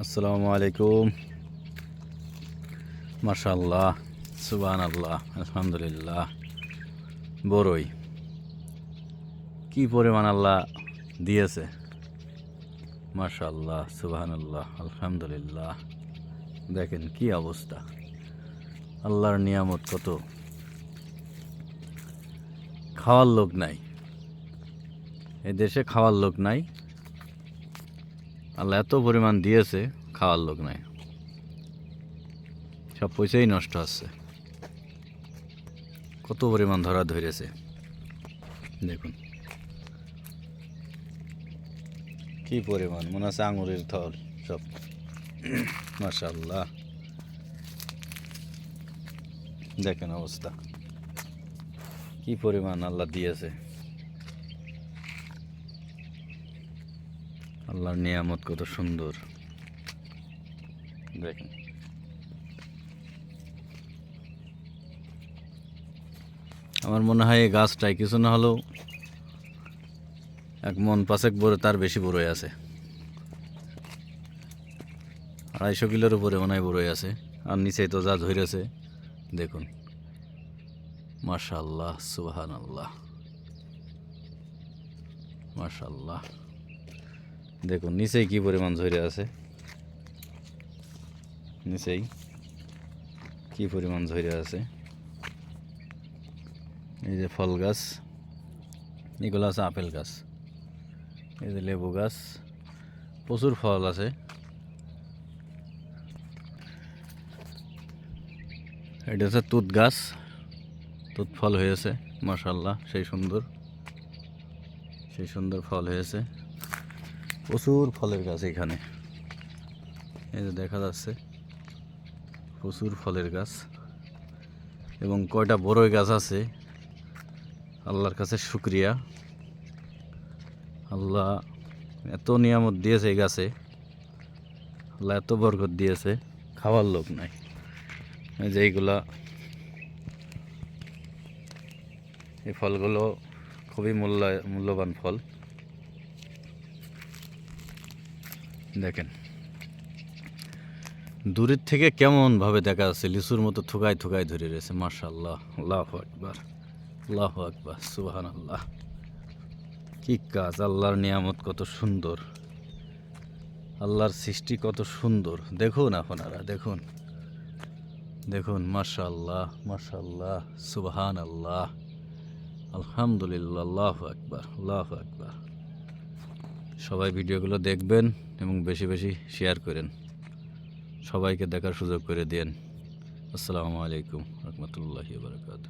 আসসালামু আলাইকুম। মাশাআল্লাহ, সুবহানাল্লাহ, আলহামদুলিল্লাহ। বড়ই কি পরিমাণ আল্লাহ দিয়েছে। মাশাআল্লাহ, সুবহানাল্লাহ, আলহামদুলিল্লাহ। দেখেন কি অবস্থা, আল্লাহর নিয়ামত কত। খাওয়ার লোক নাই, এই দেশে খাওয়ার লোক নাই। আল্লাহ এত পরিমাণ দিয়েছে, খাওয়ার লোক নাই। সব পয়সাই নষ্ট হচ্ছে। কত পরিমাণ ধরা ধরেছে দেখুন, কি পরিমাণ, মনে আছে আঙুরের থল সব। মাশাআল্লাহ, দেখেন অবস্থা, কি পরিমাণ আল্লাহ দিয়েছে। আল্লাহর নিয়ামত কত সুন্দর দেখেন। আমার মনে হয় এই গাছটায় কিছু না হলেও 1 মন 5 বড়, তার বেশি বড়ই আছে। 250 কিলোর উপরে মনে হয় বড়ই আছে। আর নিচে তো যা ধরেছে দেখুন। মাশাআল্লাহ, সুবহানাল্লাহ, মাশাআল্লাহ। দেখুন নিচেই কি পরিমাণ ধরে আছে, নিচেই কি পরিমাণ ধরে আছে। এই যে ফল গাছ, এগুলো আছে আপেল গাছ। এই যে লেবু গাছ, প্রচুর ফল আছে। এটা হচ্ছে তুত গাছ, তুত ফল হয়েছে। মাশাআল্লাহ, সেই সুন্দর, সেই সুন্দর ফল হয়েছে। প্রচুর ফলের গাছ এখানে, এই যে দেখা যাচ্ছে প্রচুর ফলের গাছ। এবং কয়টা বড়ই গাছ আছে। আল্লাহর কাছে শুকরিয়া, আল্লাহ এত নিয়ামত দিয়েছে এই গাছে, আল্লাহ এত বরকত দিয়েছে, খাওয়ার লোক নাই। এই যে এইগুলা, এই ফলগুলো খুবই মূল্যবান ফল। দেখেন দূরের থেকে কেমন ভাবে দেখা যাচ্ছে, লিচুর মতো থুকায় থুকায় ধরে রয়েছে। মাশাআল্লাহ, আল্লাহু আকবার, আল্লাহু আকবার, সুবহানাল্লাহ। কি কাজ, আল্লাহর নিয়ামত কত সুন্দর, আল্লাহর সৃষ্টি কত সুন্দর। দেখুন আপনারা, দেখুন দেখুন, মাশাআল্লাহ, মাশাআল্লাহ, সুবহানাল্লাহ, আলহামদুলিল্লাহ, আল্লাহু আকবার, আল্লাহু আকবার। সবাই ভিডিওগুলো দেখবেন এবং বেশি বেশি শেয়ার করেন, সবাইকে দেখার সুযোগ করে দেন। আসসালামু আলাইকুম রহমতুল্লাহি ওয়া বারাকাতুহু।